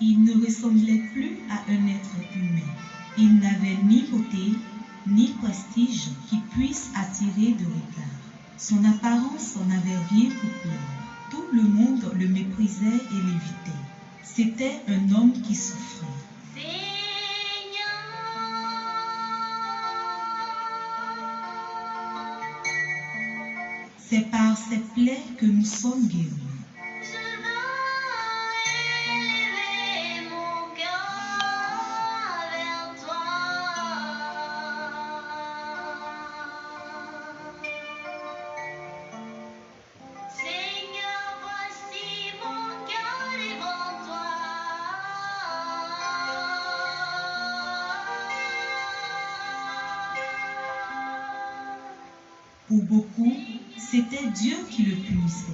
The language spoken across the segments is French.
Il ne ressemblait plus à un être humain. Il n'avait ni beauté, ni prestige qui puisse attirer de regard. Son apparence n'en avait rien pour plaire. Tout le monde le méprisait et l'évitait. C'était un homme qui souffrait. C'est par ses plaies que nous sommes guéris. Pour beaucoup, c'était Dieu qui le punissait,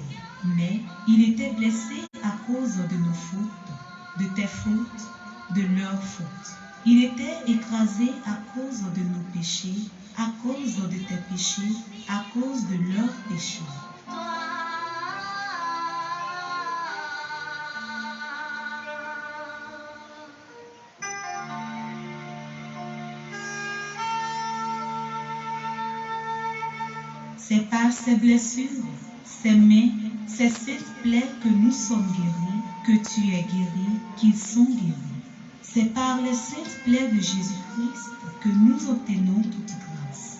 mais il était blessé à cause de nos fautes, de tes fautes, de leurs fautes. Il était écrasé à cause de nos péchés, à cause de tes péchés, à cause de leurs péchés. C'est par ces blessures, ces mains, ces saintes plaies que nous sommes guéris, que tu es guéri, qu'ils sont guéris. C'est par les saintes plaies de Jésus-Christ que nous obtenons toute grâce.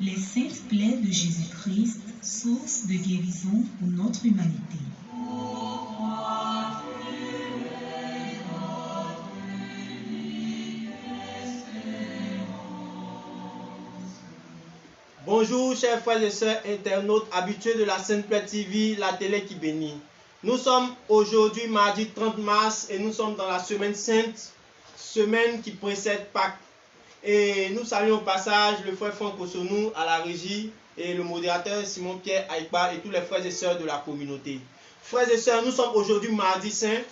Les saintes plaies de Jésus-Christ, source de guérison pour notre humanité. Bonjour chers frères et sœurs internautes habitués de la Sainte Plaie TV, la télé qui bénit. Nous sommes aujourd'hui mardi 30 mars et nous sommes dans la semaine sainte, semaine qui précède Pâques. Et nous saluons au passage le frère Franck Osonou à la régie et le modérateur Simon-Pierre Aïkba et tous les frères et sœurs de la communauté. Frères et sœurs, nous sommes aujourd'hui mardi saint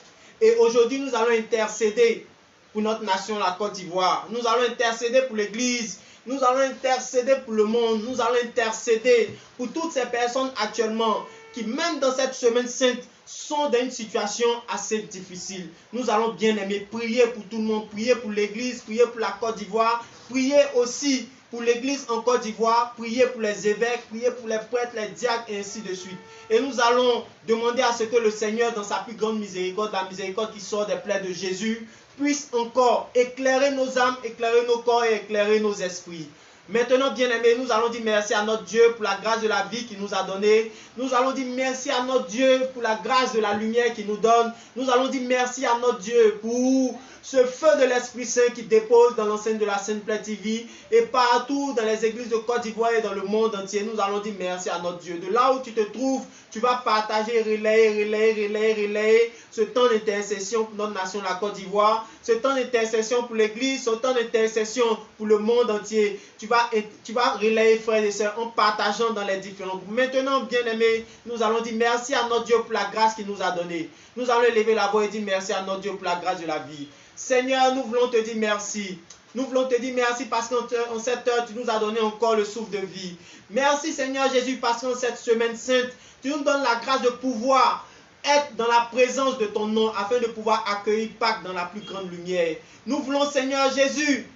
et aujourd'hui nous allons intercéder pour notre nation, la Côte d'Ivoire. Nous allons intercéder pour l'Église, nous allons intercéder pour le monde, nous allons intercéder pour toutes ces personnes actuellement qui, même dans cette semaine sainte, sont dans une situation assez difficile. Nous allons bien aimer prier pour tout le monde, prier pour l'Église, prier pour la Côte d'Ivoire, prier aussi pour l'Église en Côte d'Ivoire, prier pour les évêques, prier pour les prêtres, les diacres et ainsi de suite. Et nous allons demander à ce que le Seigneur, dans sa plus grande miséricorde, la miséricorde qui sort des plaies de Jésus, puisse encore éclairer nos âmes, éclairer nos corps et éclairer nos esprits. Maintenant, bien-aimés, nous allons dire merci à notre Dieu pour la grâce de la vie qu'il nous a donnée. Nous allons dire merci à notre Dieu pour la grâce de la lumière qu'il nous donne. Nous allons dire merci à notre Dieu pour ce feu de l'Esprit Saint qui dépose dans l'enceinte de la Sainte Plaie TV et partout dans les églises de Côte d'Ivoire et dans le monde entier. Nous allons dire merci à notre Dieu. De là où tu te trouves, tu vas partager, relayer ce temps d'intercession pour notre nation, la Côte d'Ivoire, ce temps d'intercession pour l'Église, ce temps d'intercession pour le monde entier. Tu vas relayer, frères et sœurs, en partageant dans les différents groupes. Maintenant, bien-aimés, nous allons dire merci à notre Dieu pour la grâce qu'il nous a donnée. Nous allons élever la voix et dire merci à notre Dieu pour la grâce de la vie. Seigneur, nous voulons te dire merci. Nous voulons te dire merci parce qu'en cette heure, tu nous as donné encore le souffle de vie. Merci Seigneur Jésus parce qu'en cette semaine sainte, tu nous donnes la grâce de pouvoir être dans la présence de ton nom afin de pouvoir accueillir Pâques dans la plus grande lumière. Nous voulons Seigneur Jésus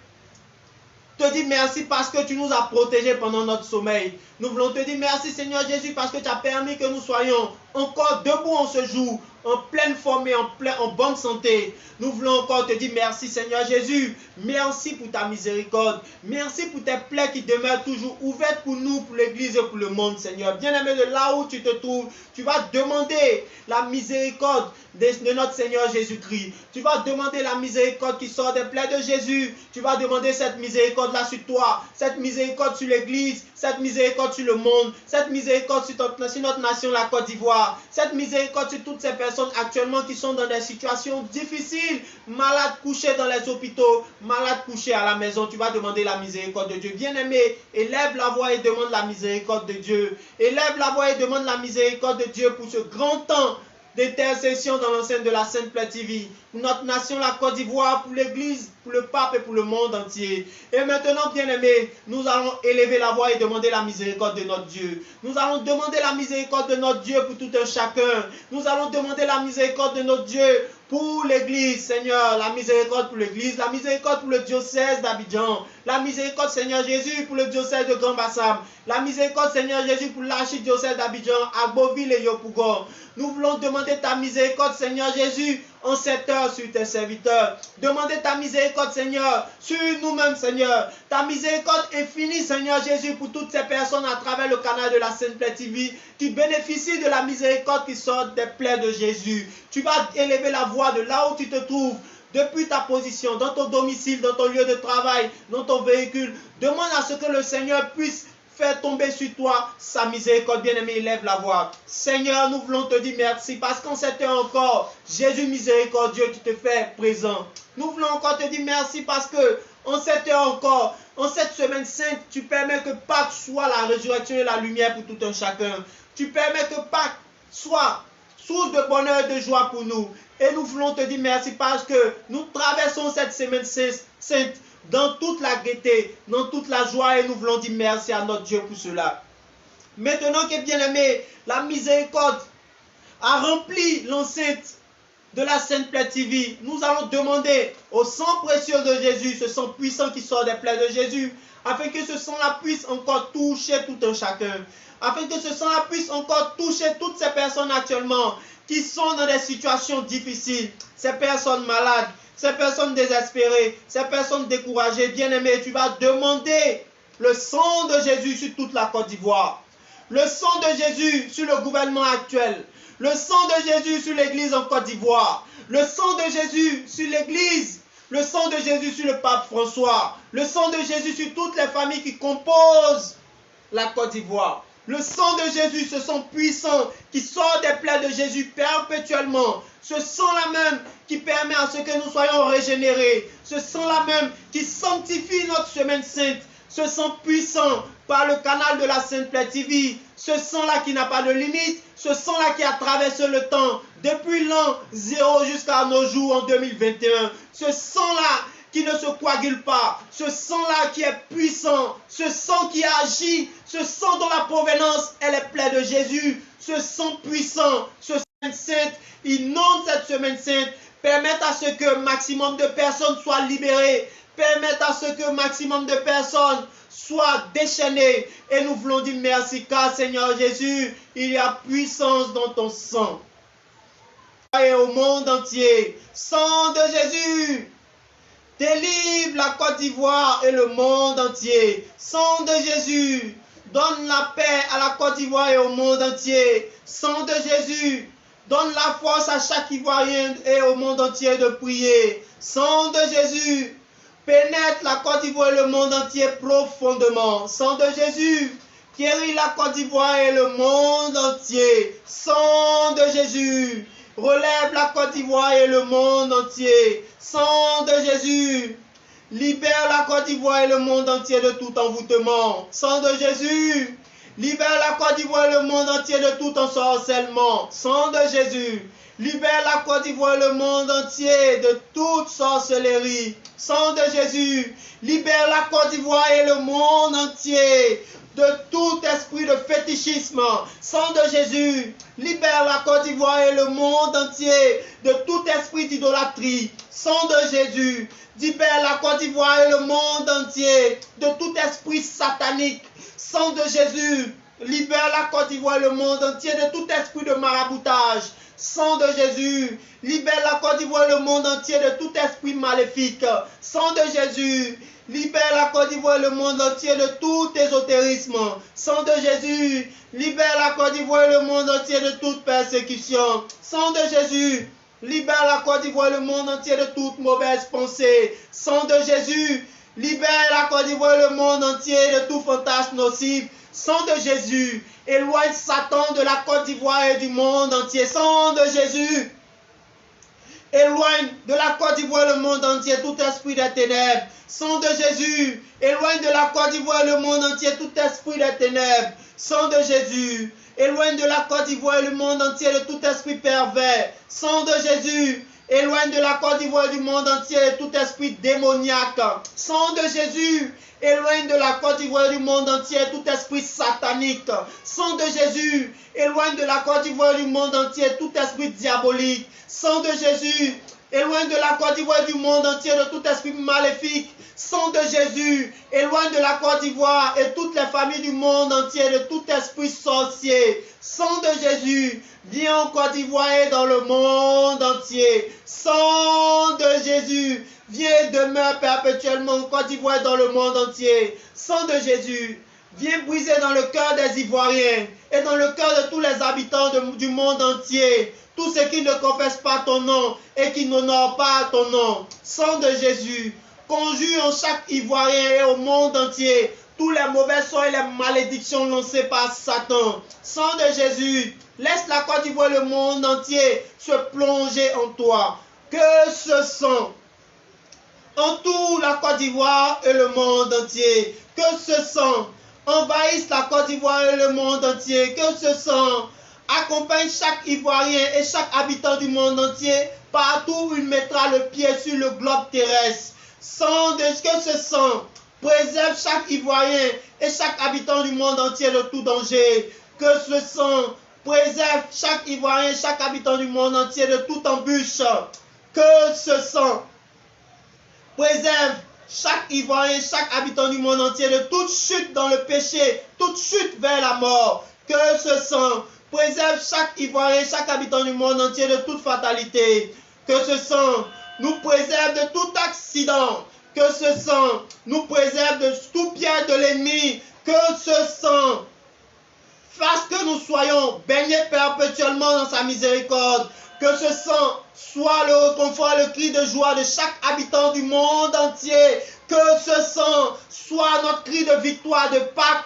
te dire merci parce que tu nous as protégés pendant notre sommeil. Nous voulons te dire merci Seigneur Jésus parce que tu as permis que nous soyons encore debout en ce jour, en pleine forme et en bonne santé. Nous voulons encore te dire merci Seigneur Jésus. Merci pour ta miséricorde. Merci pour tes plaies qui demeurent toujours ouvertes pour nous, pour l'Église et pour le monde Seigneur. Bien-aimé, de là où tu te trouves, tu vas demander la miséricorde de notre Seigneur Jésus-Christ. Tu vas demander la miséricorde qui sort des plaies de Jésus. Tu vas demander cette miséricorde-là sur toi, cette miséricorde sur l'Église, cette miséricorde sur le monde, cette miséricorde sur notre nation, la Côte d'Ivoire, cette miséricorde sur toutes ces personnes actuellement qui sont dans des situations difficiles, malades couchés dans les hôpitaux, malades couchés à la maison. Tu vas demander la miséricorde de Dieu. Bien-aimé, élève la voix et demande la miséricorde de Dieu. Élève la voix et demande la miséricorde de Dieu pour ce grand temps d'intercession dans l'enceinte de la Sainte Plaie TV, pour notre nation, la Côte d'Ivoire, pour l'Église, pour le pape et pour le monde entier. Et maintenant, bien-aimés, nous allons élever la voix et demander la miséricorde de notre Dieu. Nous allons demander la miséricorde de notre Dieu pour tout un chacun. Nous allons demander la miséricorde de notre Dieu pour l'Église, Seigneur, la miséricorde pour l'Église, la miséricorde pour le diocèse d'Abidjan, la miséricorde, Seigneur Jésus, pour le diocèse de Grand Bassam, la miséricorde, Seigneur Jésus, pour l'archidiocèse d'Abidjan, Agboville et Yopougon. Nous voulons demander ta miséricorde, Seigneur Jésus, en cette heure sur tes serviteurs. Demander ta miséricorde, Seigneur, sur nous-mêmes, Seigneur. Ta miséricorde infinie, Seigneur Jésus, pour toutes ces personnes à travers le canal de la Sainte Plaie TV qui bénéficient de la miséricorde qui sort des plaies de Jésus. Tu vas élever la voix de là où tu te trouves, depuis ta position, dans ton domicile, dans ton lieu de travail, dans ton véhicule. Demande à ce que le Seigneur puisse faire tomber sur toi sa miséricorde. Bien-aimé, élève la voix. Seigneur, nous voulons te dire merci parce qu'en cette heure encore, Jésus miséricordieux, tu te fais présent. Nous voulons encore te dire merci parce que en cette heure encore, en cette semaine sainte, tu permets que Pâques soit la résurrection et la lumière pour tout un chacun. Tu permets que Pâques soit source de bonheur et de joie pour nous. Et nous voulons te dire merci parce que nous traversons cette semaine sainte dans toute la gaieté, dans toute la joie, et nous voulons dire merci à notre Dieu pour cela. Maintenant que, bien-aimé, la miséricorde a rempli l'enceinte de la Sainte Plaie TV, nous allons demander au sang précieux de Jésus, ce sang puissant qui sort des plaies de Jésus, afin que ce sang-là puisse encore toucher tout un chacun, afin que ce sang-là puisse encore toucher toutes ces personnes actuellement qui sont dans des situations difficiles, ces personnes malades, ces personnes désespérées, ces personnes découragées. Bien-aimé, tu vas demander le sang de Jésus sur toute la Côte d'Ivoire, le sang de Jésus sur le gouvernement actuel, le sang de Jésus sur l'Église en Côte d'Ivoire, le sang de Jésus sur l'Église, le sang de Jésus sur le pape François, le sang de Jésus sur toutes les familles qui composent la Côte d'Ivoire. Le sang de Jésus, ce sang puissant qui sort des plaies de Jésus perpétuellement. Ce sang-là même qui permet à ce que nous soyons régénérés. Ce sang-là même qui sanctifie notre semaine sainte. Ce sang puissant par le canal de la Sainte Plaie TV. Ce sang-là qui n'a pas de limite. Ce sang-là qui a traversé le temps depuis l'an 0 jusqu'à nos jours en 2021. Ce sang-là qui ne se coagule pas, ce sang-là qui est puissant, ce sang qui agit, ce sang dont la provenance est les plaies de Jésus, ce sang puissant, ce semaine sainte, inonde cette semaine sainte, permettent à ce que maximum de personnes soient libérées, permettent à ce que maximum de personnes soient déchaînées. Et nous voulons dire merci car Seigneur Jésus, il y a puissance dans ton sang. Et au monde entier, sang de Jésus, délivre la Côte d'Ivoire et le monde entier. Sang de Jésus, donne la paix à la Côte d'Ivoire et au monde entier. Sang de Jésus, donne la force à chaque Ivoirien et au monde entier de prier. Sang de Jésus, pénètre la Côte d'Ivoire et le monde entier profondément. Sang de Jésus, guéris la Côte d'Ivoire et le monde entier. Sang de Jésus, relève la Côte d'Ivoire et le monde entier. Sang de Jésus, libère la Côte d'Ivoire et le monde entier de tout envoûtement. Sang de Jésus, libère la Côte d'Ivoire et le monde entier de tout ensorcellement. Sang de Jésus, libère la Côte d'Ivoire et le monde entier de toute sorcellerie. Sang de Jésus, libère la Côte d'Ivoire et le monde entier de tout esprit de fétichisme. Sang de Jésus, libère la Côte d'Ivoire et le monde entier de tout esprit d'idolâtrie. Sang de Jésus, libère la Côte d'Ivoire et le monde entier de tout esprit satanique. Sang de Jésus, libère la Côte d'Ivoire et le monde entier de tout esprit de maraboutage. Sang de Jésus, libère la Côte d'Ivoire et le monde entier de tout esprit maléfique. Sang de Jésus, libère la Côte d'Ivoire et le monde entier de tout ésotérisme. Sang de Jésus, libère la Côte d'Ivoire et le monde entier de toute persécution. Sang de Jésus, libère la Côte d'Ivoire et le monde entier de toute mauvaise pensée. Sang de Jésus, libère la Côte d'Ivoire et le monde entier de tout fantasme nocif. Sang de Jésus, éloigne Satan de la Côte d'Ivoire et du monde entier. Sang de Jésus, éloigne de la Côte d'Ivoire et le monde entier tout esprit des ténèbres. Sang de Jésus, éloigne de la Côte d'Ivoire et le monde entier tout esprit des ténèbres. Sang de Jésus, éloigne de la Côte d'Ivoire et le monde entier de tout esprit pervers. Sang de Jésus, éloigne de la Côte d'Ivoire et du monde entier tout esprit démoniaque. Sang de Jésus, éloigne de la Côte d'Ivoire et du monde entier tout esprit satanique. Sang de Jésus, éloigne de la Côte d'Ivoire et du monde entier tout esprit diabolique. Sang de Jésus, éloigne de la Côte d'Ivoire et du monde entier de tout esprit maléfique. Sang de Jésus, éloigne de la Côte d'Ivoire et toutes les familles du monde entier de tout esprit sorcier. Sang de Jésus, viens en Côte d'Ivoire et dans le monde entier. Sang de Jésus, viens et demeure perpétuellement en Côte d'Ivoire et dans le monde entier. Sang de Jésus, viens briser dans le cœur des Ivoiriens et dans le cœur de tous les habitants du monde entier. Tous ceux qui ne confessent pas ton nom et qui n'honorent pas ton nom. Sang de Jésus, conjure en chaque Ivoirien et au monde entier tous les mauvais sorts et les malédictions lancées par Satan. Sang de Jésus, laisse la Côte d'Ivoire et le monde entier se plonger en toi. Que ce sang entoure la Côte d'Ivoire et le monde entier. Que ce sang envahisse la Côte d'Ivoire et le monde entier. Que ce sang accompagne chaque Ivoirien et chaque habitant du monde entier partout où il mettra le pied sur le globe terrestre. Que ce sang préserve chaque Ivoirien et chaque habitant du monde entier de tout danger. Que ce sang préserve chaque Ivoirien et chaque habitant du monde entier de toute embûche. Que ce sang préserve chaque Ivoirien et chaque habitant du monde entier de toute chute dans le péché, toute chute vers la mort. Que ce sang préserve chaque Ivoirien et chaque habitant du monde entier de toute fatalité. Que ce sang nous préserve de tout accident. Que ce sang nous préserve de tout piège de l'ennemi. Que ce sang fasse que nous soyons baignés perpétuellement dans sa miséricorde. Que ce sang soit le réconfort et le cri de joie de chaque habitant du monde entier. Que ce sang soit notre cri de victoire de Pâques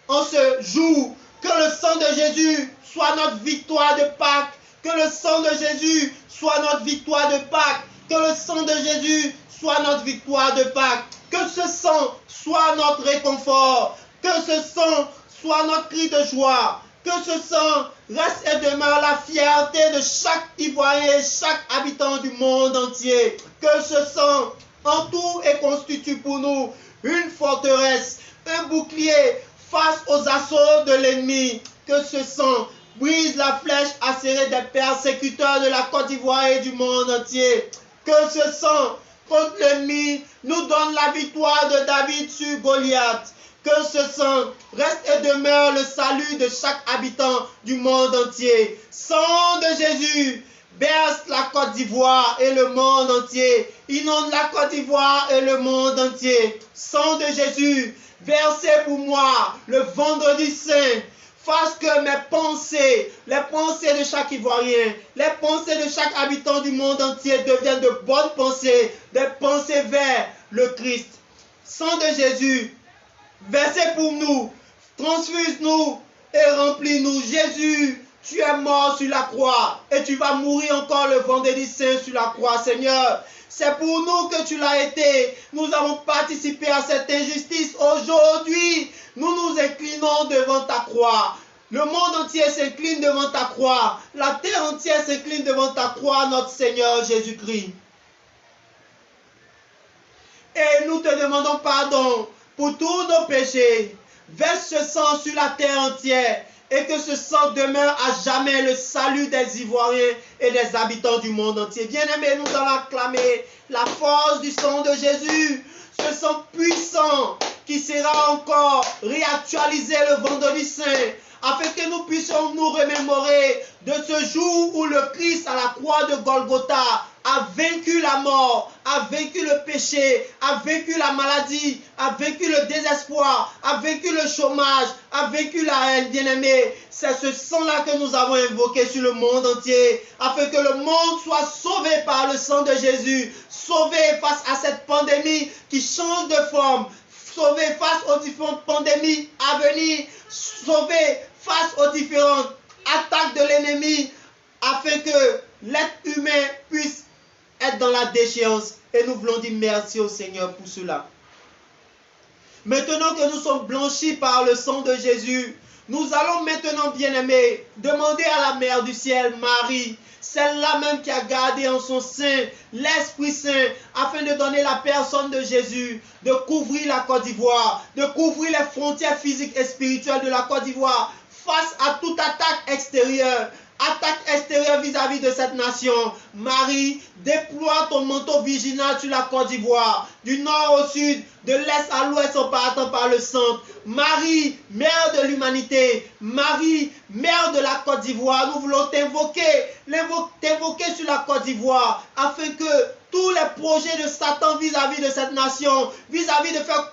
en ce jour. Que le sang de Jésus soit notre victoire de Pâques. Que le sang de Jésus soit notre victoire de Pâques. Que le sang de Jésus soit notre victoire de Pâques. Que ce sang soit notre réconfort. Que ce sang soit notre cri de joie. Que ce sang reste et demeure la fierté de chaque Ivoirien et chaque habitant du monde entier. Que ce sang entoure et constitue pour nous une forteresse, un bouclier face aux assauts de l'ennemi. Que ce sang brise la flèche acérée des persécuteurs de la Côte d'Ivoire et du monde entier. Que ce sang contre l'ennemi nous donne la victoire de David sur Goliath. Que ce sang reste et demeure le salut de chaque habitant du monde entier. Sang de Jésus, berce la Côte d'Ivoire et le monde entier. Inonde la Côte d'Ivoire et le monde entier. Sang de Jésus, versez pour moi le vendredi saint. Fasse que mes pensées, les pensées de chaque Ivoirien, les pensées de chaque habitant du monde entier deviennent de bonnes pensées, des pensées vers le Christ. Sang de Jésus, versez pour nous, transfuse-nous et remplis-nous. Jésus, tu es mort sur la croix et tu vas mourir encore le vendredi saint sur la croix, Seigneur. C'est pour nous que tu l'as été. Nous avons participé à cette injustice. Aujourd'hui, nous nous inclinons devant ta croix. Le monde entier s'incline devant ta croix. La terre entière s'incline devant ta croix, notre Seigneur Jésus-Christ. Et nous te demandons pardon pour tous nos péchés. Verse ce sang sur la terre entière et que ce sang demeure à jamais le salut des Ivoiriens et des habitants du monde entier. Bien-aimés, nous allons acclamer la force du sang de Jésus, ce sang puissant qui sera encore réactualisé le vendredi saint, afin que nous puissions nous remémorer de ce jour où le Christ à la croix de Golgotha a vaincu la mort, a vaincu le péché, a vaincu la maladie, a vaincu le désespoir, a vaincu le chômage, a vaincu la haine, bien-aimé. C'est ce sang-là que nous avons invoqué sur le monde entier, afin que le monde soit sauvé par le sang de Jésus, sauvé face à cette pandémie qui change de forme, sauvé face aux différentes pandémies à venir, sauvé face aux différentes attaques de l'ennemi, afin que l'être humain puisse être dans la déchéance. Et nous voulons dire merci au Seigneur pour cela. Maintenant que nous sommes blanchis par le sang de Jésus, Nous allons maintenant, bien-aimés, demander à la Mère du ciel, Marie, celle-là même qui a gardé en son sein l'Esprit Saint, afin de donner la personne de Jésus, de couvrir la Côte d'Ivoire, de couvrir les frontières physiques et spirituelles de la Côte d'Ivoire, face à toute attaque extérieure vis-à-vis de cette nation. Marie, déploie ton manteau vigilant sur la Côte d'Ivoire, du nord au sud, de l'est à l'ouest en partant par le centre. Marie, mère de l'humanité, Marie, mère de la Côte d'Ivoire, nous voulons t'invoquer sur la Côte d'Ivoire, afin que tous les projets de Satan vis-à-vis de cette nation, vis-à-vis de faire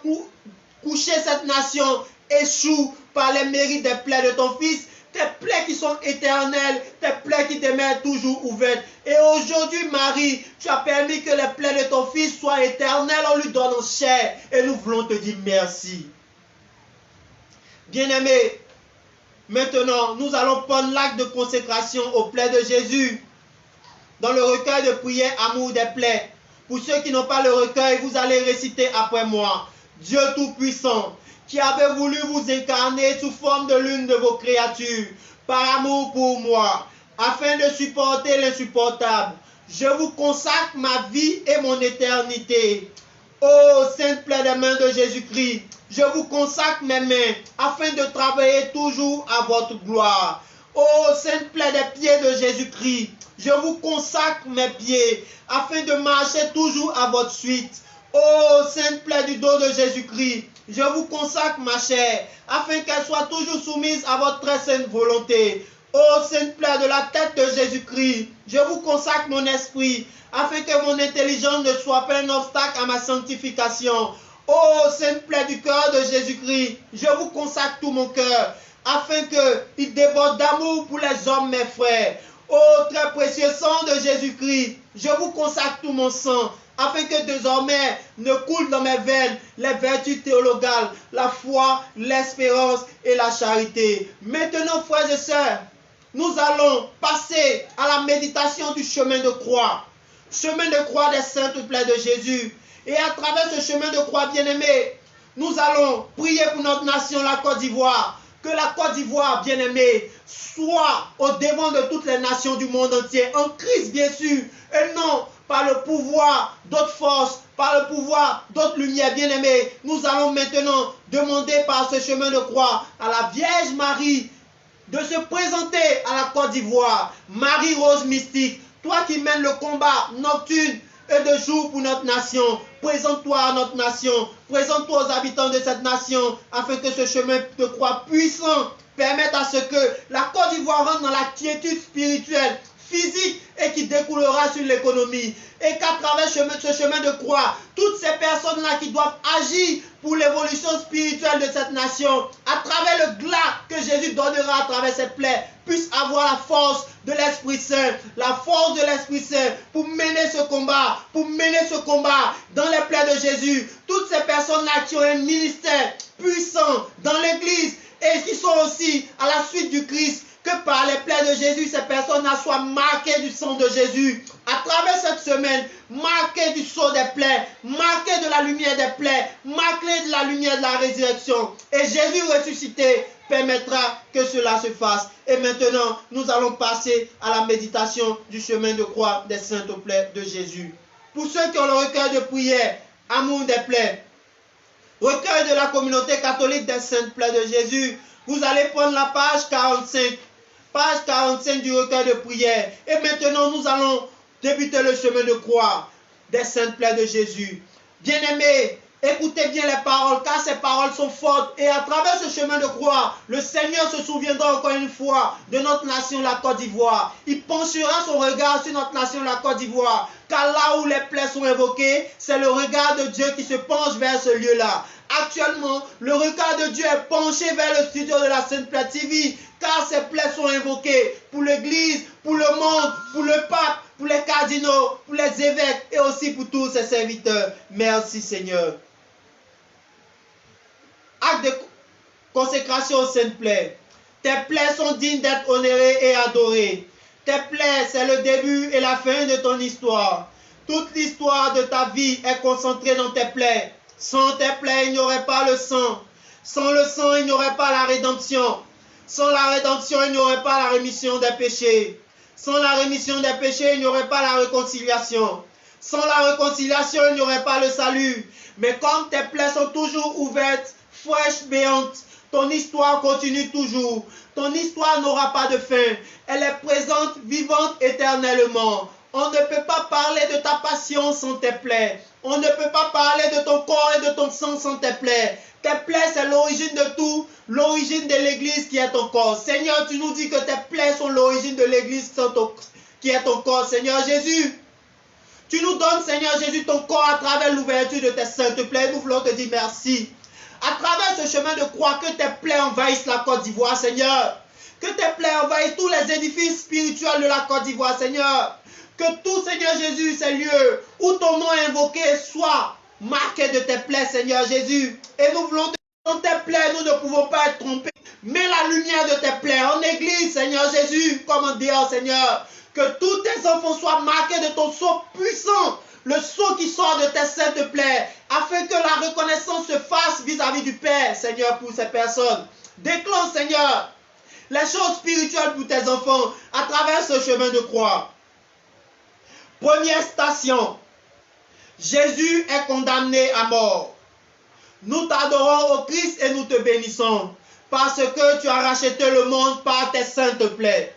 coucher cette nation, échouent par les mérites des plaies de ton Fils, tes plaies qui sont éternelles, tes plaies qui demeurent toujours ouvertes. Et aujourd'hui, Marie, tu as permis que les plaies de ton Fils soient éternelles en lui donnant chair. Et nous voulons te dire merci. Bien-aimés, maintenant, nous allons prendre l'acte de consécration aux plaies de Jésus dans le recueil de prière Amour des plaies. Pour ceux qui n'ont pas le recueil, vous allez réciter après moi. Dieu Tout-Puissant, qui avait voulu vous incarner sous forme de l'une de vos créatures, par amour pour moi, afin de supporter l'insupportable. Je vous consacre ma vie et mon éternité. Ô sainte plaie des mains de Jésus-Christ, je vous consacre mes mains, afin de travailler toujours à votre gloire. Ô sainte plaie des pieds de Jésus-Christ, je vous consacre mes pieds, afin de marcher toujours à votre suite. Ô sainte plaie du dos de Jésus-Christ, je vous consacre ma chair, afin qu'elle soit toujours soumise à votre très sainte volonté. Ô sainte plaie de la tête de Jésus-Christ, je vous consacre mon esprit, afin que mon intelligence ne soit pas un obstacle à ma sanctification. Ô sainte plaie du cœur de Jésus-Christ, je vous consacre tout mon cœur, afin qu'il déborde d'amour pour les hommes, mes frères. Ô très précieux sang de Jésus-Christ, je vous consacre tout mon sang, afin que désormais ne coulent dans mes veines les vertus théologales, la foi, l'espérance et la charité. Maintenant, frères et sœurs, nous allons passer à la méditation du chemin de croix des saintes plaies de Jésus. Et à travers ce chemin de croix, bien-aimé, nous allons prier pour notre nation, la Côte d'Ivoire. Que la Côte d'Ivoire, bien-aimée, soit au devant de toutes les nations du monde entier, en Christ, bien sûr, et non par le pouvoir d'autres forces, par le pouvoir d'autres lumières. Bien-aimés, nous allons maintenant demander par ce chemin de croix à la Vierge Marie de se présenter à la Côte d'Ivoire. Marie Rose Mystique, toi qui mènes le combat nocturne et de jour pour notre nation, présente-toi à notre nation, présente-toi aux habitants de cette nation, afin que ce chemin de croix puissant permette à ce que la Côte d'Ivoire rentre dans la quiétude spirituelle, physique et qui découlera sur l'économie. Et qu'à travers ce chemin de croix, toutes ces personnes-là qui doivent agir pour l'évolution spirituelle de cette nation, à travers le glas que Jésus donnera à travers ses plaies, puissent avoir la force de l'Esprit Saint, la force de l'Esprit Saint pour mener ce combat, dans les plaies de Jésus. Toutes ces personnes-là qui ont un ministère puissant dans l'Église et qui sont aussi à la suite du Christ, que par les plaies de Jésus, ces personnes-là soient marquées du sang de Jésus. À travers cette semaine, marquées du sceau des plaies, marquées de la lumière des plaies, marquées de la lumière de la résurrection. Et Jésus ressuscité permettra que cela se fasse. Et maintenant, nous allons passer à la méditation du chemin de croix des saintes plaies de Jésus. Pour ceux qui ont le recueil de prière, Amour des plaies, recueil de la communauté catholique des saintes plaies de Jésus, vous allez prendre la page 45. Page 45 du recueil de prière. Et maintenant, nous allons débuter le chemin de croix des saintes plaies de Jésus. Bien-aimés, écoutez bien les paroles, car ces paroles sont fortes. Et à travers ce chemin de croix, le Seigneur se souviendra encore une fois de notre nation, la Côte d'Ivoire. Il penchera son regard sur notre nation, la Côte d'Ivoire. Car là où les plaies sont évoquées, c'est le regard de Dieu qui se penche vers ce lieu-là. Actuellement, le regard de Dieu est penché vers le studio de la Sainte Plaie TV, car ces plaies sont invoquées pour l'Église, pour le monde, pour le pape, pour les cardinaux, pour les évêques et aussi pour tous ses serviteurs. Merci Seigneur. Acte de consécration aux saintes plaies. Tes plaies sont dignes d'être honorées et adorées. Tes plaies, c'est le début et la fin de ton histoire. Toute l'histoire de ta vie est concentrée dans tes plaies. Sans tes plaies, il n'y aurait pas le sang. Sans le sang, il n'y aurait pas la rédemption. Sans la rédemption, il n'y aurait pas la rémission des péchés. Sans la rémission des péchés, il n'y aurait pas la réconciliation. Sans la réconciliation, il n'y aurait pas le salut. Mais comme tes plaies sont toujours ouvertes, fraîches, béantes, ton histoire continue toujours. Ton histoire n'aura pas de fin. Elle est présente, vivante éternellement. On ne peut pas parler de ta passion sans tes plaies. On ne peut pas parler de ton corps et de ton sang sans tes plaies. Tes plaies, c'est l'origine de tout, l'origine de l'église qui est ton corps. Seigneur, tu nous dis que tes plaies sont l'origine de l'église qui est ton corps. Seigneur Jésus, tu nous donnes, Seigneur Jésus, ton corps à travers l'ouverture de tes saintes plaies. Nous voulons te dire merci. À travers ce chemin de croix, que tes plaies envahissent la Côte d'Ivoire, Seigneur. Que tes plaies envahissent tous les édifices spirituels de la Côte d'Ivoire, Seigneur. Que tout, Seigneur Jésus, ces lieux où ton nom est invoqué soient marqués de tes plaies, Seigneur Jésus. Et nous voulons te dire, dans tes plaies, nous ne pouvons pas être trompés. Mets la lumière de tes plaies en église, Seigneur Jésus, comme en dehors, Seigneur. Que tous tes enfants soient marqués de ton sceau puissant, le sceau qui sort de tes saintes plaies, afin que la reconnaissance se fasse vis-à-vis du Père, Seigneur, pour ces personnes. Déclenche, Seigneur, les choses spirituelles pour tes enfants à travers ce chemin de croix. Première station, Jésus est condamné à mort. Nous t'adorons au Christ et nous te bénissons, parce que tu as racheté le monde par tes saintes plaies.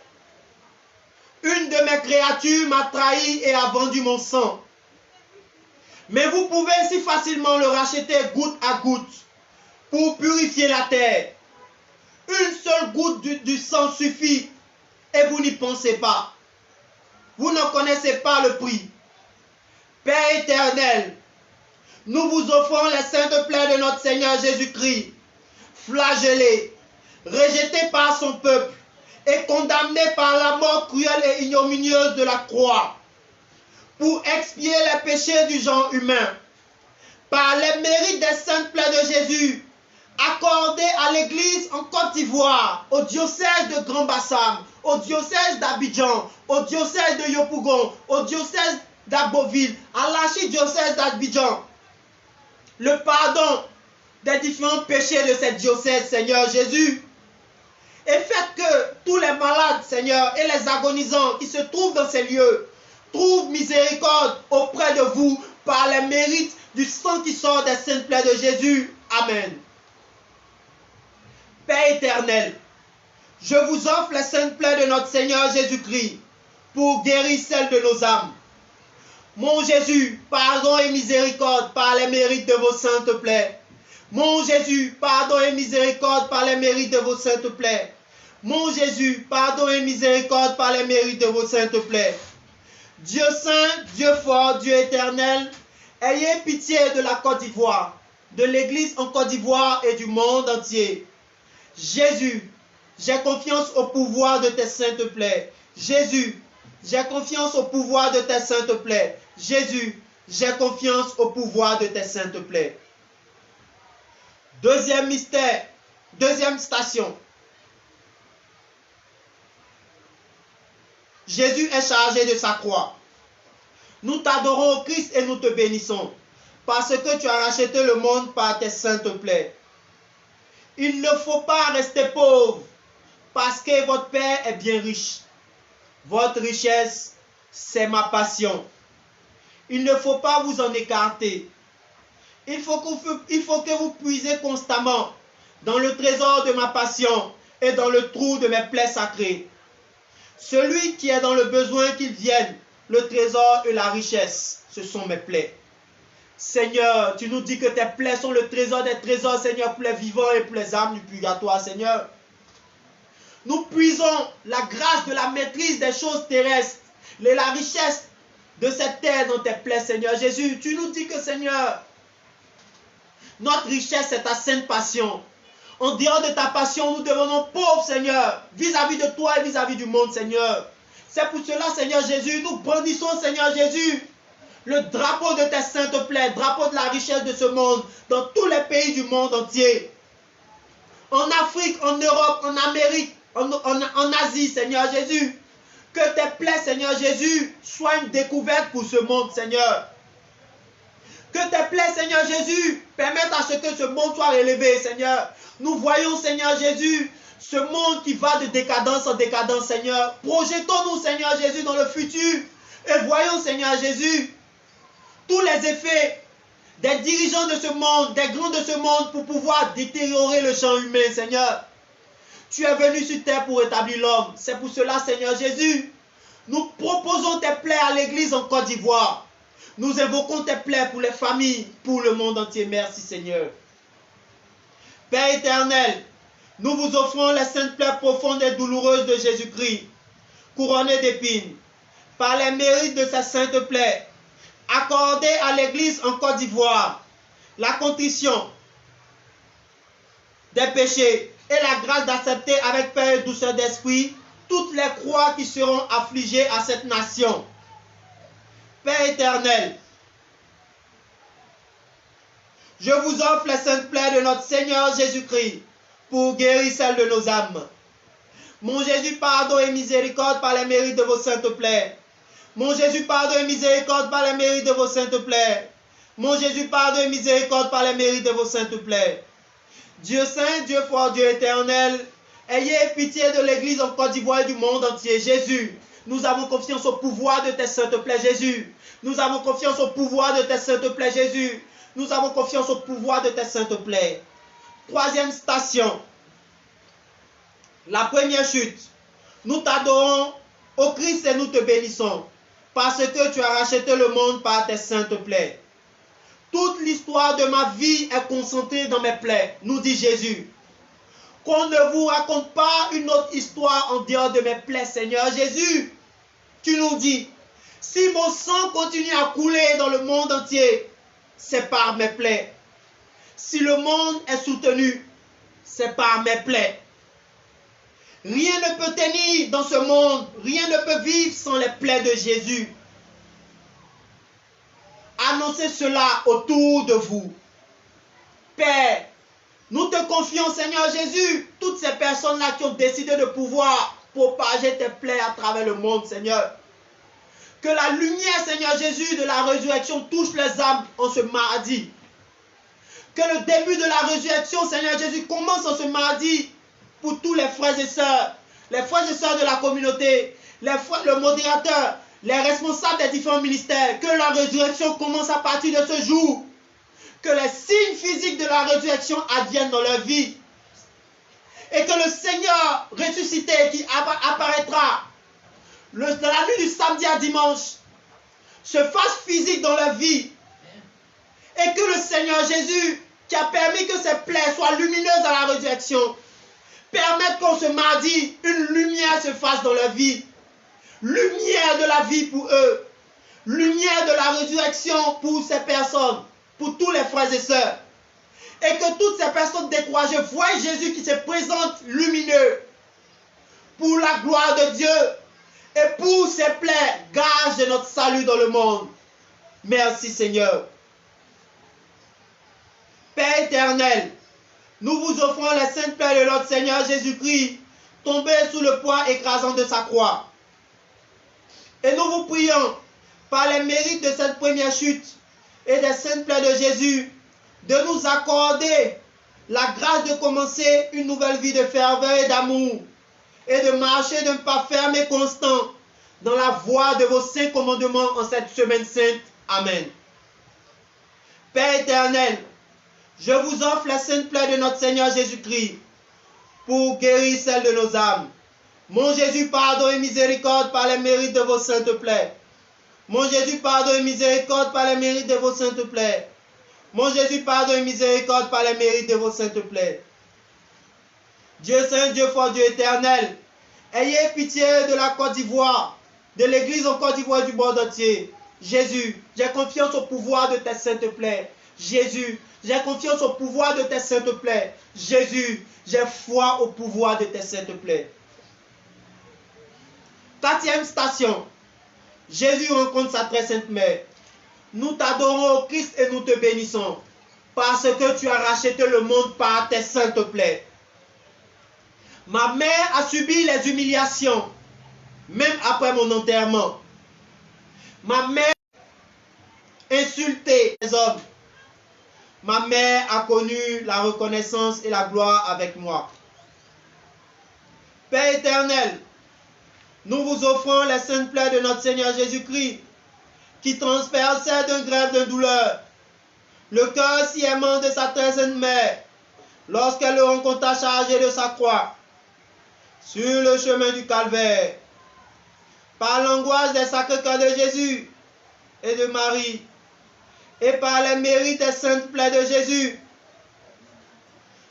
Une de mes créatures m'a trahi et a vendu mon sang. Mais vous pouvez si facilement le racheter goutte à goutte pour purifier la terre. Une seule goutte du sang suffit et vous n'y pensez pas. Vous ne connaissez pas le prix. Père éternel, nous vous offrons les saintes plaies de notre Seigneur Jésus-Christ, flagellé, rejeté par son peuple et condamné par la mort cruelle et ignominieuse de la croix, pour expier les péchés du genre humain. Par les mérites des saintes plaies de Jésus, accordées à l'Église en Côte d'Ivoire, au diocèse de Grand Bassam, au diocèse d'Abidjan, au diocèse de Yopougon, au diocèse d'Abboville, à l'archidiocèse d'Abidjan, le pardon des différents péchés de cette diocèse, Seigneur Jésus, et faites que tous les malades, Seigneur, et les agonisants qui se trouvent dans ces lieux trouvent miséricorde auprès de vous par les mérites du sang qui sort des saintes plaies de Jésus. Amen. Père éternel, je vous offre les saintes plaies de notre Seigneur Jésus-Christ pour guérir celles de nos âmes. Mon Jésus, pardon et miséricorde par les mérites de vos saintes plaies. Mon Jésus, pardon et miséricorde par les mérites de vos saintes plaies. Mon Jésus, pardon et miséricorde par les mérites de vos saintes plaies. Dieu saint, Dieu fort, Dieu éternel, ayez pitié de la Côte d'Ivoire, de l'Église en Côte d'Ivoire et du monde entier. Jésus, j'ai confiance au pouvoir de tes saintes plaies. Jésus, j'ai confiance au pouvoir de tes saintes plaies. Jésus, j'ai confiance au pouvoir de tes saintes plaies. Deuxième mystère, deuxième station. Jésus est chargé de sa croix. Nous t'adorons au Christ et nous te bénissons, parce que tu as racheté le monde par tes saintes plaies. Il ne faut pas rester pauvre, parce que votre Père est bien riche. Votre richesse, c'est ma passion. Il ne faut pas vous en écarter. Il faut que vous puisiez constamment dans le trésor de ma passion et dans le trou de mes plaies sacrées. Celui qui est dans le besoin qu'il vienne, le trésor et la richesse, ce sont mes plaies. Seigneur, tu nous dis que tes plaies sont le trésor des trésors, Seigneur, pour les vivants et pour les âmes du purgatoire, Seigneur. Nous puisons la grâce de la maîtrise des choses terrestres et la richesse de cette terre dans tes plaies, Seigneur Jésus. Tu nous dis que, Seigneur, notre richesse est ta sainte passion. En dehors de ta passion, nous devenons pauvres, Seigneur, vis-à-vis de toi et vis-à-vis du monde, Seigneur. C'est pour cela, Seigneur Jésus, nous brandissons, Seigneur Jésus, le drapeau de tes saintes plaies, drapeau de la richesse de ce monde, dans tous les pays du monde entier. En Afrique, en Europe, en Amérique, en Asie, Seigneur Jésus. Que tes plaies, Seigneur Jésus, soient une découverte pour ce monde, Seigneur. Que tes plaies, Seigneur Jésus, permettent à ce que ce monde soit relevé, Seigneur. Nous voyons, Seigneur Jésus, Ce monde qui va de décadence en décadence, Seigneur. Projetons-nous, Seigneur Jésus, dans le futur. Et voyons, Seigneur Jésus, tous les effets des dirigeants de ce monde, des grands de ce monde, pour pouvoir détériorer le champ humain, Seigneur. Tu es venu sur terre pour établir l'homme. C'est pour cela, Seigneur Jésus, nous proposons tes plaies à l'église en Côte d'Ivoire. Nous invoquons tes plaies pour les familles, pour le monde entier. Merci, Seigneur. Père éternel, nous vous offrons les saintes plaies profondes et douloureuses de Jésus-Christ, couronnées d'épines, par les mérites de ces saintes plaies. Accordez à l'église en Côte d'Ivoire la contrition des péchés et la grâce d'accepter avec paix et douceur d'esprit toutes les croix qui seront affligées à cette nation. Père éternel, je vous offre les saintes plaies de notre Seigneur Jésus-Christ pour guérir celles de nos âmes. Mon Jésus, pardon et miséricorde par les mérites de vos saintes plaies. Mon Jésus, pardon et miséricorde par les mérites de vos saintes plaies. Mon Jésus, pardon et miséricorde par les mérites de vos saintes plaies. Dieu saint, Dieu fort, Dieu éternel, ayez pitié de l'Église en Côte d'Ivoire et du monde entier. Jésus, nous avons confiance au pouvoir de tes saintes plaies, Jésus. Nous avons confiance au pouvoir de tes saintes plaies, Jésus. Nous avons confiance au pouvoir de tes saintes plaies. Troisième station. La première chute. Nous t'adorons, ô Christ, et nous te bénissons, parce que tu as racheté le monde par tes saintes plaies. Toute l'histoire de ma vie est concentrée dans mes plaies, nous dit Jésus. Qu'on ne vous raconte pas une autre histoire en dehors de mes plaies, Seigneur Jésus. Tu nous dis, si mon sang continue à couler dans le monde entier, c'est par mes plaies. Si le monde est soutenu, c'est par mes plaies. Rien ne peut tenir dans ce monde, rien ne peut vivre sans les plaies de Jésus. Annoncez cela autour de vous. Père, nous te confions, Seigneur Jésus, toutes ces personnes-là qui ont décidé de pouvoir propager tes plaies à travers le monde, Seigneur. Que la lumière, Seigneur Jésus, de la résurrection touche les âmes en ce mardi. Que le début de la résurrection, Seigneur Jésus, commence en ce mardi pour tous les frères et sœurs de la communauté, le modérateur, les responsables des différents ministères. Que la résurrection commence à partir de ce jour. Que les signes physiques de la résurrection adviennent dans leur vie. Et que le Seigneur ressuscité qui apparaîtra dans la nuit du samedi à dimanche se fasse physique dans leur vie. Et que le Seigneur Jésus, qui a permis que ces plaies soient lumineuses à la résurrection, permette qu'en ce mardi, une lumière se fasse dans leur vie. Lumière de la vie pour eux. Lumière de la résurrection pour ces personnes, pour tous les frères et sœurs. Et que toutes ces personnes découragées voient Jésus qui se présente lumineux pour la gloire de Dieu et pour ses plaies, gage de notre salut dans le monde. Merci Seigneur. Père éternel, nous vous offrons les saintes plaies de notre Seigneur Jésus-Christ, tombé sous le poids écrasant de sa croix. Et nous vous prions, par les mérites de cette première chute et des saintes plaies de Jésus, de nous accorder la grâce de commencer une nouvelle vie de ferveur et d'amour, et de marcher d'un pas ferme et constant dans la voie de vos saints commandements en cette semaine sainte. Amen. Père éternel, je vous offre la sainte plaies de notre Seigneur Jésus-Christ pour guérir celles de nos âmes. Mon Jésus, pardon et miséricorde par les mérites de vos saintes plaies. Mon Jésus, pardon et miséricorde par les mérites de vos saintes plaies. Mon Jésus, pardon et miséricorde par les mérites de vos saintes plaies. Dieu saint, Dieu fort, Dieu éternel, ayez pitié de la Côte d'Ivoire, de l'Église en Côte d'Ivoire du monde entier. Jésus, j'ai confiance au pouvoir de tes saintes plaies. Jésus, j'ai confiance au pouvoir de tes saintes plaies. Jésus, j'ai foi au pouvoir de tes saintes plaies. Quatrième station. Jésus rencontre sa très sainte mère. Nous t'adorons, Christ, et nous te bénissons, parce que tu as racheté le monde par tes saintes plaies. Ma mère a subi les humiliations, même après mon enterrement. Ma mère a insulté les hommes. Ma mère a connu la reconnaissance et la gloire avec moi. Père éternel, nous vous offrons les saintes plaies de notre Seigneur Jésus-Christ, qui transperçait d'un grève de douleur le cœur si aimant de sa très sainte mère, lorsqu'elle le rencontra chargé de sa croix, sur le chemin du calvaire. Par l'angoisse des sacrés cœurs de Jésus et de Marie, et par les mérites des saintes plaies de Jésus,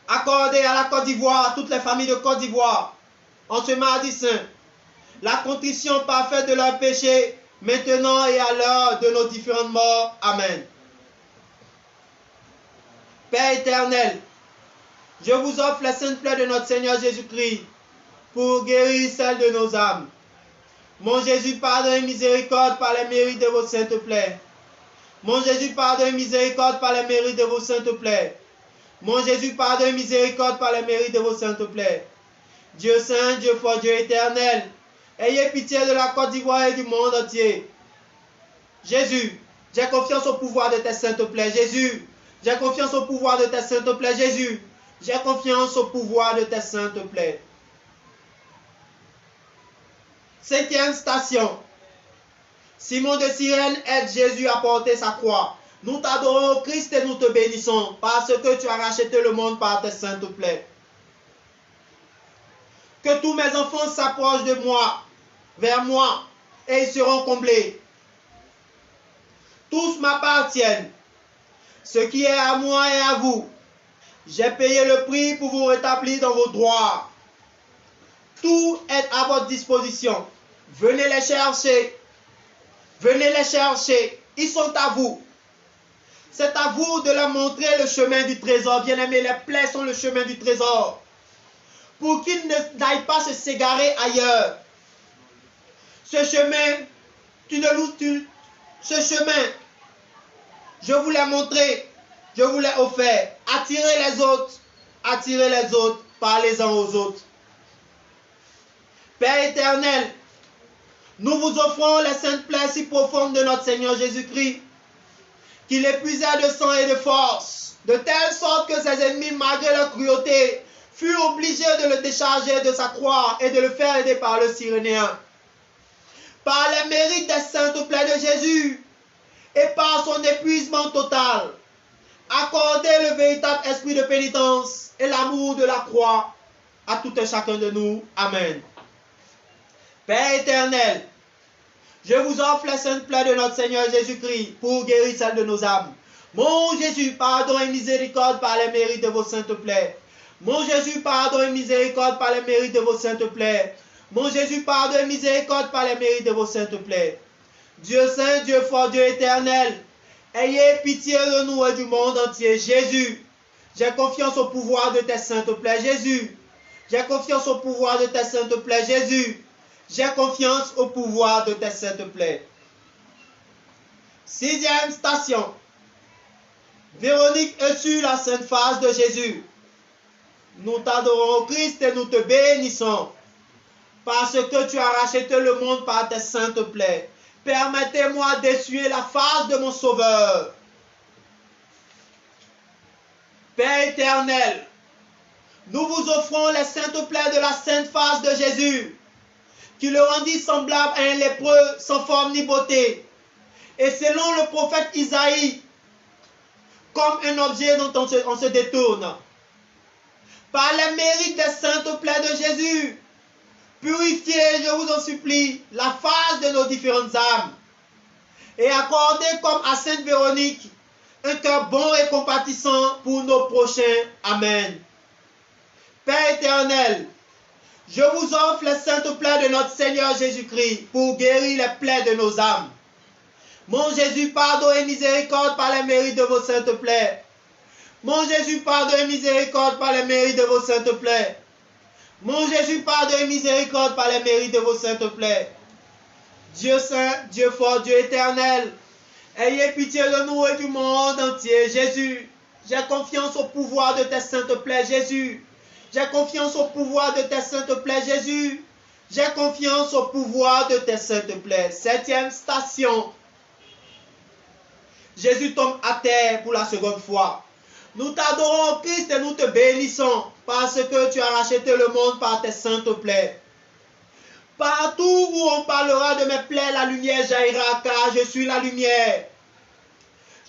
accordez à la Côte d'Ivoire, à toutes les familles de Côte d'Ivoire, en ce mardi saint, la contrition parfaite de leurs péchés, maintenant et à l'heure de nos différentes morts. Amen. Père éternel, je vous offre les saintes plaies de notre Seigneur Jésus-Christ pour guérir celles de nos âmes. Mon Jésus, pardonne et miséricorde par les mérites de vos saintes plaies. Mon Jésus, pardonne et miséricorde par les mérites de vos saintes plaies. Mon Jésus, pardonne et miséricorde par les mérites de vos saintes plaies. Dieu saint, Dieu fort, Dieu éternel, ayez pitié de la Côte d'Ivoire et du monde entier. Jésus, j'ai confiance au pouvoir de tes saintes plaies. Jésus, j'ai confiance au pouvoir de tes saintes plaies. Jésus, j'ai confiance au pouvoir de tes saintes plaies. 5e station. Simon de Cyrène aide Jésus à porter sa croix. Nous t'adorons, Christ, et nous te bénissons, parce que tu as racheté le monde par tes saintes plaies. Que tous mes enfants s'approchent de moi, vers moi, et ils seront comblés. Tous m'appartiennent. Ce qui est à moi et à vous. J'ai payé le prix pour vous rétablir dans vos droits. Tout est à votre disposition. Venez les chercher. Venez les chercher. Ils sont à vous. C'est à vous de leur montrer le chemin du trésor. Bien-aimés, les plaies sont le chemin du trésor. Pour qu'ils n'aillent pas se s'égarer ailleurs. Ce chemin, ce chemin, je vous l'ai montré, je vous l'ai offert. Attirez les autres, parlez-en aux autres. Père éternel, nous vous offrons les saintes plaies si profondes de notre Seigneur Jésus-Christ, qu'il épuisa de sang et de force, de telle sorte que ses ennemis, malgré leur cruauté, furent obligés de le décharger de sa croix et de le faire aider par le Cyrénéen. Par les mérites des saintes plaies de Jésus et par son épuisement total, accordez le véritable esprit de pénitence et l'amour de la croix à tout et chacun de nous. Amen. Père éternel, je vous offre les saintes plaies de notre Seigneur Jésus-Christ pour guérir celles de nos âmes. Mon Jésus, pardon et miséricorde par les mérites de vos saintes plaies. Mon Jésus, pardon et miséricorde par les mérites de vos saintes plaies. Mon Jésus, pardon et miséricorde par les mérites de vos saintes plaies. Dieu saint, Dieu fort, Dieu éternel, ayez pitié de nous et du monde entier. Jésus, j'ai confiance au pouvoir de tes saintes plaies. Jésus, j'ai confiance au pouvoir de tes saintes plaies. Jésus, j'ai confiance au pouvoir de tes saintes plaies. 6e station. Véronique est sur la sainte face de Jésus. Nous t'adorons, Christ, et nous te bénissons, parce que tu as racheté le monde par tes saintes plaies. Permettez-moi d'essuyer la face de mon Sauveur. Père éternel, nous vous offrons les saintes plaies de la sainte face de Jésus, qui le rendit semblable à un lépreux sans forme ni beauté, et selon le prophète Isaïe, comme un objet dont on se détourne. Par les mérites des saintes plaies de Jésus, purifiez, je vous en supplie, la face de nos différentes âmes, et accordez comme à Sainte Véronique un cœur bon et compatissant pour nos prochains. Amen. Père éternel, je vous offre les saintes plaies de notre Seigneur Jésus-Christ pour guérir les plaies de nos âmes. Mon Jésus, pardon et miséricorde par les mérites de vos saintes plaies. Mon Jésus, pardon et miséricorde par les mérites de vos saintes plaies. Mon Jésus, pardon et miséricorde par les mérites de vos saintes plaies. Dieu saint, Dieu fort, Dieu éternel, ayez pitié de nous et du monde entier. Jésus, j'ai confiance au pouvoir de tes saintes plaies. Jésus, j'ai confiance au pouvoir de tes saintes plaies. Jésus, j'ai confiance au pouvoir de tes saintes plaies. 7e station. Jésus tombe à terre pour la seconde fois. Nous t'adorons, Christ, et nous te bénissons parce que tu as racheté le monde par tes saintes plaies. Partout où on parlera de mes plaies, la lumière jaillira, car je suis la lumière.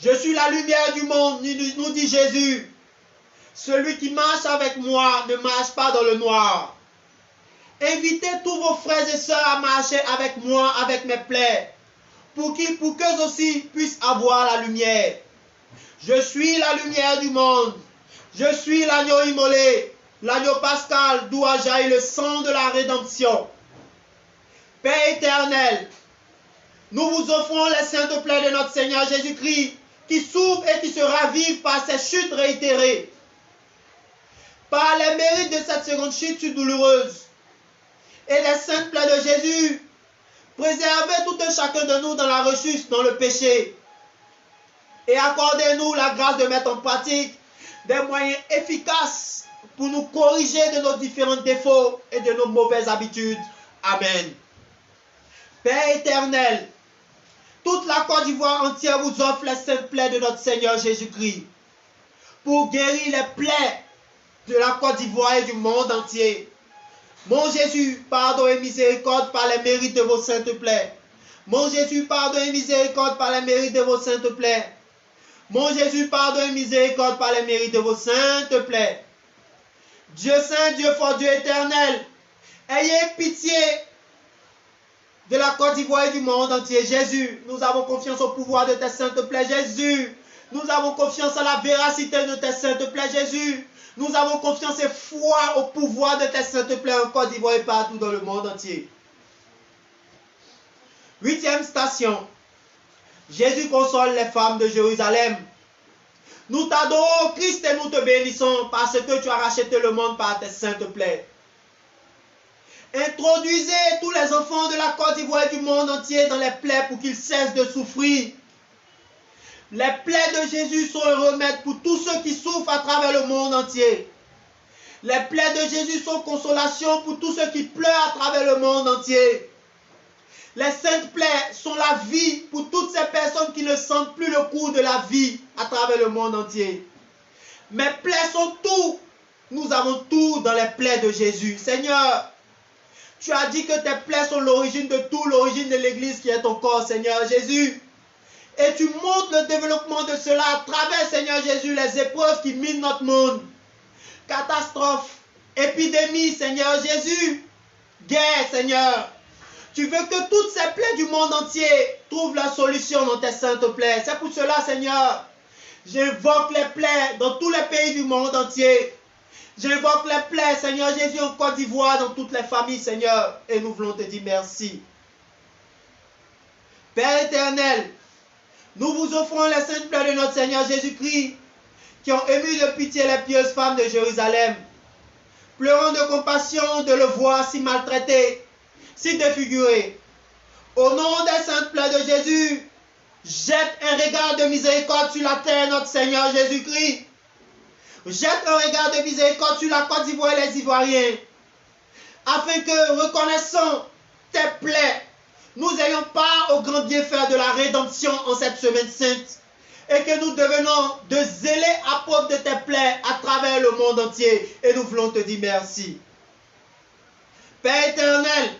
Je suis la lumière du monde, nous dit Jésus. Celui qui marche avec moi ne marche pas dans le noir. Invitez tous vos frères et sœurs à marcher avec moi, avec mes plaies, pour qu'eux aussi puissent avoir la lumière. Je suis la lumière du monde. Je suis l'agneau immolé, l'agneau pascal, d'où a jailli le sang de la rédemption. Père éternel, nous vous offrons les saintes plaies de notre Seigneur Jésus-Christ, qui souffrent et qui se ravivent par ces chutes réitérées. Par les mérites de cette seconde chute douloureuse et les saintes plaies de Jésus, préservez tout un chacun de nous dans la rechute, dans le péché. Et accordez-nous la grâce de mettre en pratique des moyens efficaces pour nous corriger de nos différents défauts et de nos mauvaises habitudes. Amen. Père éternel, toute la Côte d'Ivoire entière vous offre les saintes plaies de notre Seigneur Jésus-Christ pour guérir les plaies de la Côte d'Ivoire et du monde entier. Mon Jésus, pardon et miséricorde par les mérites de vos saintes plaies. Mon Jésus, pardon et miséricorde par les mérites de vos saintes plaies. Mon Jésus, pardon et miséricorde par les mérites de vos saintes plaies. Dieu saint, Dieu fort, Dieu éternel, ayez pitié de la Côte d'Ivoire et du monde entier. Jésus, nous avons confiance au pouvoir de tes saintes plaies. Jésus, nous avons confiance à la véracité de tes saintes plaies. Jésus, nous avons confiance et foi au pouvoir de tes saintes plaies en Côte d'Ivoire et partout dans le monde entier. 8e station. Jésus console les femmes de Jérusalem. Nous t'adorons, Christ, et nous te bénissons parce que tu as racheté le monde par tes saintes plaies. Introduisez tous les enfants de la Côte d'Ivoire et du monde entier dans les plaies pour qu'ils cessent de souffrir. Les plaies de Jésus sont un remède pour tous ceux qui souffrent à travers le monde entier. Les plaies de Jésus sont consolation pour tous ceux qui pleurent à travers le monde entier. Les saintes plaies sont la vie pour toutes ces personnes qui ne sentent plus le coup de la vie à travers le monde entier. Mes plaies sont tout. Nous avons tout dans les plaies de Jésus. Seigneur, tu as dit que tes plaies sont l'origine de tout, l'origine de l'Église qui est ton corps, Seigneur Jésus. Et tu montres le développement de cela à travers, Seigneur Jésus, les épreuves qui minent notre monde. Catastrophes, épidémies, Seigneur Jésus. Guerre, Seigneur. Tu veux que toutes ces plaies du monde entier trouvent la solution dans tes saintes plaies. C'est pour cela, Seigneur, j'invoque les plaies dans tous les pays du monde entier. J'invoque les plaies, Seigneur Jésus, en Côte d'Ivoire, dans toutes les familles, Seigneur. Et nous voulons te dire merci. Père éternel, nous vous offrons les saintes plaies de notre Seigneur Jésus-Christ, qui ont ému de pitié les pieuses femmes de Jérusalem, pleurant de compassion de le voir si maltraité, si défiguré. Au nom des saintes plaies de Jésus, jette un regard de miséricorde sur la terre, notre Seigneur Jésus-Christ. Jette un regard de miséricorde sur la Côte d'Ivoire et les Ivoiriens, afin que, reconnaissant tes plaies, nous ayons part au grand bienfait de la rédemption en cette semaine sainte, et que nous devenons de zélés apôtres de tes plaies à travers le monde entier. Et nous voulons te dire merci. Père éternel,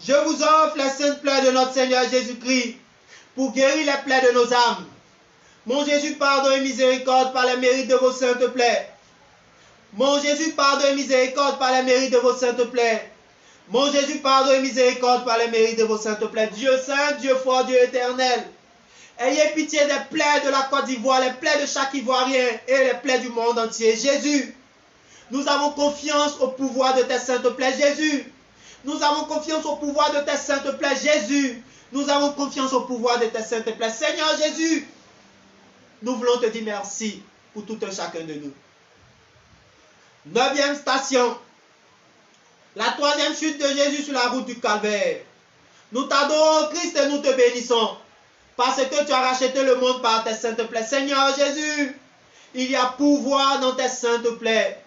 je vous offre les saintes plaies de notre Seigneur Jésus-Christ pour guérir les plaies de nos âmes. Mon Jésus, pardon et miséricorde par les mérites de vos saintes plaies. Mon Jésus, pardon et miséricorde par les mérites de vos saintes plaies. Mon Jésus, pardon et miséricorde par les mérites de vos saintes plaies. Dieu saint, Dieu fort, Dieu éternel, ayez pitié des plaies de la Côte d'Ivoire, les plaies de chaque Ivoirien et les plaies du monde entier. Jésus, nous avons confiance au pouvoir de tes saintes plaies. Jésus, nous avons confiance au pouvoir de tes saintes plaies. Jésus, nous avons confiance au pouvoir de tes saintes plaies. Seigneur Jésus, nous voulons te dire merci pour tout un chacun de nous. 9e station. La 3e chute de Jésus sur la route du Calvaire. Nous t'adorons, Christ, et nous te bénissons, parce que tu as racheté le monde par tes saintes plaies. Seigneur Jésus, il y a pouvoir dans tes saintes plaies.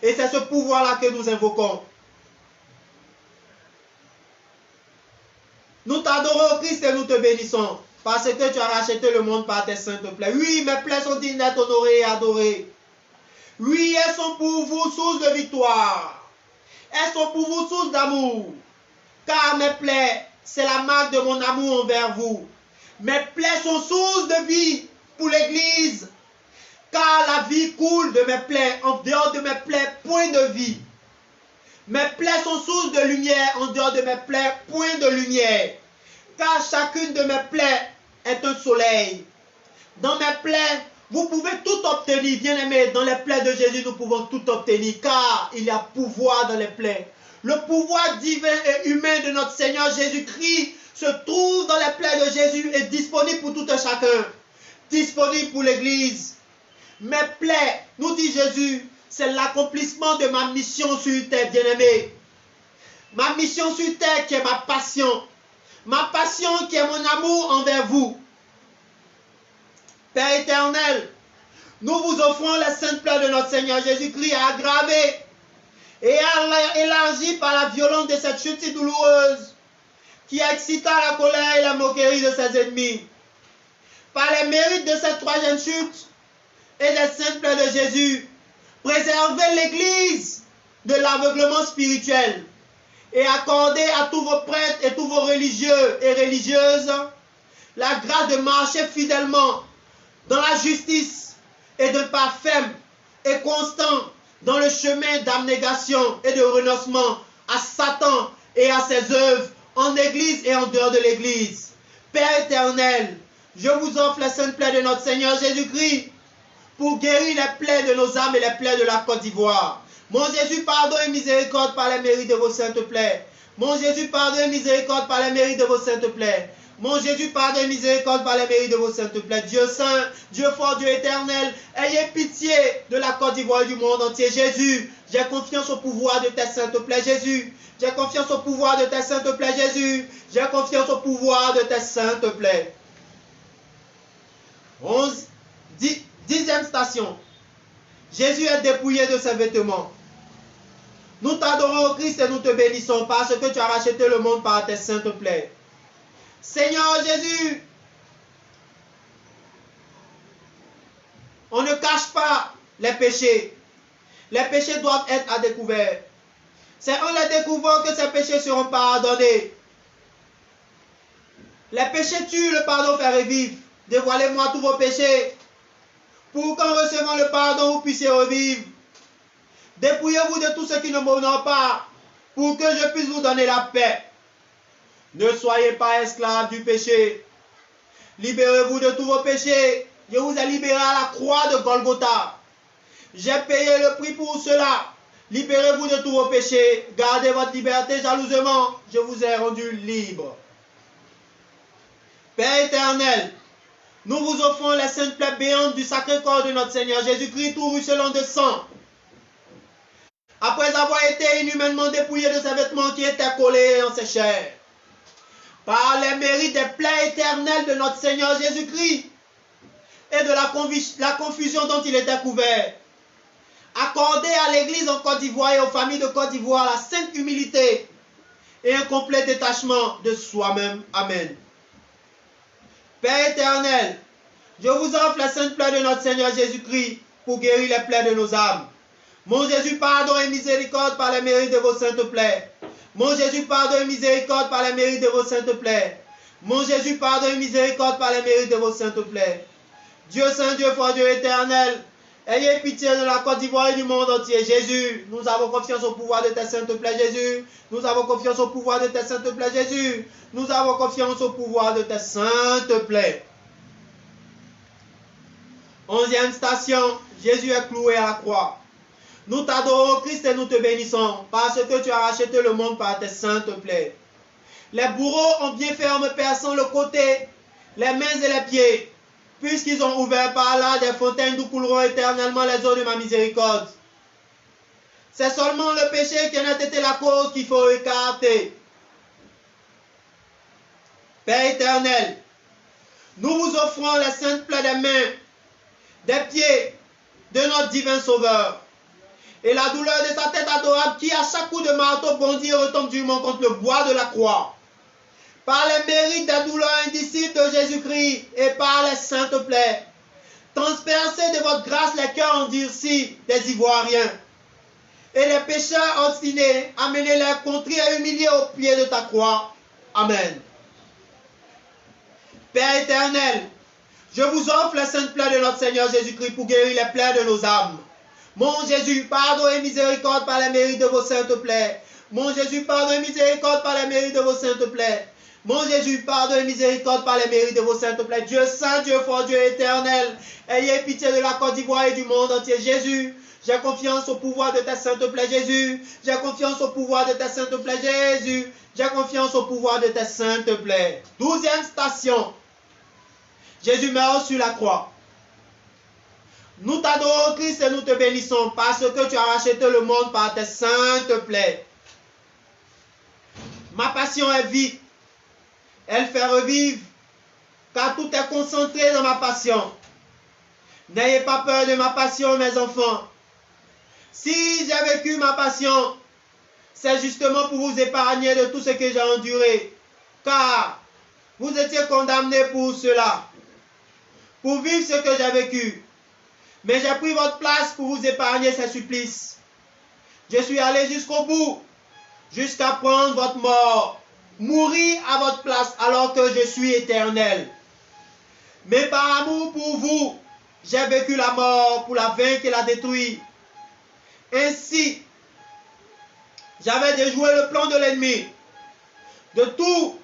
Et c'est ce pouvoir-là que nous invoquons. Nous t'adorons, Christ, et nous te bénissons, parce que tu as racheté le monde par tes saintes plaies. Oui, mes plaies sont dignes d'être honorées et adorées. Oui, elles sont pour vous source de victoire. Elles sont pour vous source d'amour. Car mes plaies, c'est la marque de mon amour envers vous. Mes plaies sont source de vie pour l'Église. Car la vie coule de mes plaies. En dehors de mes plaies, point de vie. Mes plaies sont source de lumière. En dehors de mes plaies, point de lumière. Car chacune de mes plaies est un soleil. Dans mes plaies, vous pouvez tout obtenir, bien-aimés. Dans les plaies de Jésus, nous pouvons tout obtenir, car il y a pouvoir dans les plaies. Le pouvoir divin et humain de notre Seigneur Jésus-Christ se trouve dans les plaies de Jésus et disponible pour tout un chacun. Disponible pour l'Église. Mes plaies, nous dit Jésus, c'est l'accomplissement de ma mission sur terre, bien-aimés. Ma mission sur terre qui est ma passion. Ma passion qui est mon amour envers vous. Père éternel, nous vous offrons les saintes plaies de notre Seigneur Jésus-Christ aggravées et élargies par la violence de cette chute si douloureuse qui excita la colère et la moquerie de ses ennemis. Par les mérites de cette troisième chute et des saintes plaies de Jésus, préservez l'Église de l'aveuglement spirituel et accordez à tous vos prêtres et tous vos religieux et religieuses la grâce de marcher fidèlement dans la justice et de pas ferme et constant dans le chemin d'abnégation et de renoncement à Satan et à ses œuvres en Église et en dehors de l'Église. Père éternel, je vous offre les saintes plaies de notre Seigneur Jésus-Christ pour guérir les plaies de nos âmes et les plaies de la Côte d'Ivoire. Mon Jésus, pardon et miséricorde par les mérites de vos saintes plaies. Mon Jésus, pardon et miséricorde par les mérites de vos saintes plaies. Mon Jésus, pardon et miséricorde par les mérites de vos saintes plaies. Dieu saint, Dieu fort, Dieu éternel, ayez pitié de la Côte d'Ivoire et du monde entier. Jésus, j'ai confiance au pouvoir de tes saintes plaies. Jésus, j'ai confiance au pouvoir de tes saintes plaies. Jésus, j'ai confiance au pouvoir de tes saintes plaies. 10e station. Jésus est dépouillé de ses vêtements. Nous t'adorons au Christ et nous te bénissons parce que tu as racheté le monde par tes saintes plaies. Seigneur Jésus, on ne cache pas les péchés. Les péchés doivent être à découvert. C'est en les découvrant que ces péchés seront pardonnés. Les péchés tuent, le pardon fait revivre. Dévoilez-moi tous vos péchés pour qu'en recevant le pardon, vous puissiez revivre. Dépouillez-vous de tout ce qui ne m'honore pas pour que je puisse vous donner la paix. Ne soyez pas esclaves du péché. Libérez-vous de tous vos péchés. Je vous ai libéré à la croix de Golgotha. J'ai payé le prix pour cela. Libérez-vous de tous vos péchés. Gardez votre liberté jalousement. Je vous ai rendu libre. Père éternel, nous vous offrons les saintes plaies béantes du sacré corps de notre Seigneur Jésus-Christ, tout ruisselant de sang. Après avoir été inhumainement dépouillé de ses vêtements qui étaient collés en ses chairs, par les mérites des plaies éternelles de notre Seigneur Jésus-Christ et de la confusion dont il était couvert, accordez à l'Église en Côte d'Ivoire et aux familles de Côte d'Ivoire la sainte humilité et un complet détachement de soi-même. Amen. Père éternel, je vous offre la sainte plaie de notre Seigneur Jésus-Christ pour guérir les plaies de nos âmes. Mon Jésus, pardon et miséricorde par les mérites de vos saintes plaies. Mon Jésus, pardon et miséricorde par les mérites de vos saintes plaies. Mon Jésus, pardon et miséricorde par les mérites de vos saintes plaies. Dieu saint, Dieu fort, Dieu éternel, ayez pitié de la Côte d'Ivoire et du monde entier. Jésus, nous avons confiance au pouvoir de tes saintes plaies, Jésus. Nous avons confiance au pouvoir de tes saintes plaies, Jésus. Nous avons confiance au pouvoir de tes saintes plaies. 11e station, Jésus est cloué à la croix. Nous t'adorons, Christ, et nous te bénissons, parce que tu as racheté le monde par tes saintes plaies. Les bourreaux ont bien fait en me perçant le côté, les mains et les pieds, puisqu'ils ont ouvert par là des fontaines d'où couleront éternellement les eaux de ma miséricorde. C'est seulement le péché qui en a été la cause qu'il faut écarter. Père éternel, nous vous offrons les saintes plaies des mains, des pieds de notre divin Sauveur, et la douleur de sa tête adorable qui, à chaque coup de marteau, bondit et retombe durement contre le bois de la croix. par les mérites des douleurs indicibles de Jésus-Christ et par les saintes plaies, transpercez de votre grâce les cœurs endurcis des Ivoiriens et les pécheurs obstinés, amenez-les contrits et humiliés au pied de ta croix. Amen. Père éternel, je vous offre les saintes plaies de notre Seigneur Jésus-Christ pour guérir les plaies de nos âmes. Mon Jésus, pardon et miséricorde par les mérites de vos saintes plaies. Mon Jésus, pardon et miséricorde par les mérites de vos saintes plaies. Mon Jésus, pardon et miséricorde par les mérites de vos saintes plaies. Dieu saint, Dieu fort, Dieu éternel, ayez pitié de la Côte d'Ivoire et du monde entier. Jésus, j'ai confiance au pouvoir de tes saintes plaies. Jésus, j'ai confiance au pouvoir de tes saintes plaies. Jésus, j'ai confiance au pouvoir de tes saintes plaies. 12e station. Jésus meurt sur la croix. Nous t'adorons Christ et nous te bénissons parce que tu as racheté le monde par tes saintes plaies. Ma passion est vive. Elle fait revivre car tout est concentré dans ma passion. N'ayez pas peur de ma passion, mes enfants. Si j'ai vécu ma passion, c'est justement pour vous épargner de tout ce que j'ai enduré. Car vous étiez condamnés pour cela, pour vivre ce que j'ai vécu. Mais j'ai pris votre place pour vous épargner ces supplices. Je suis allé jusqu'au bout, jusqu'à prendre votre mort, mourir à votre place alors que je suis éternel. Mais par amour pour vous, j'ai vécu la mort pour la vaincre et la détruire. Ainsi, j'avais déjoué le plan de l'ennemi. De tout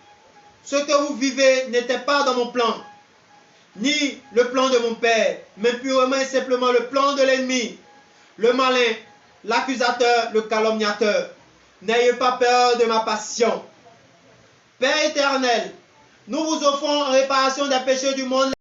ce que vous vivez n'était pas dans mon plan, ni le plan de mon Père, mais purement et simplement le plan de l'ennemi, le malin, l'accusateur, le calomniateur. N'ayez pas peur de ma passion. Père éternel, nous vous offrons en réparation des péchés du monde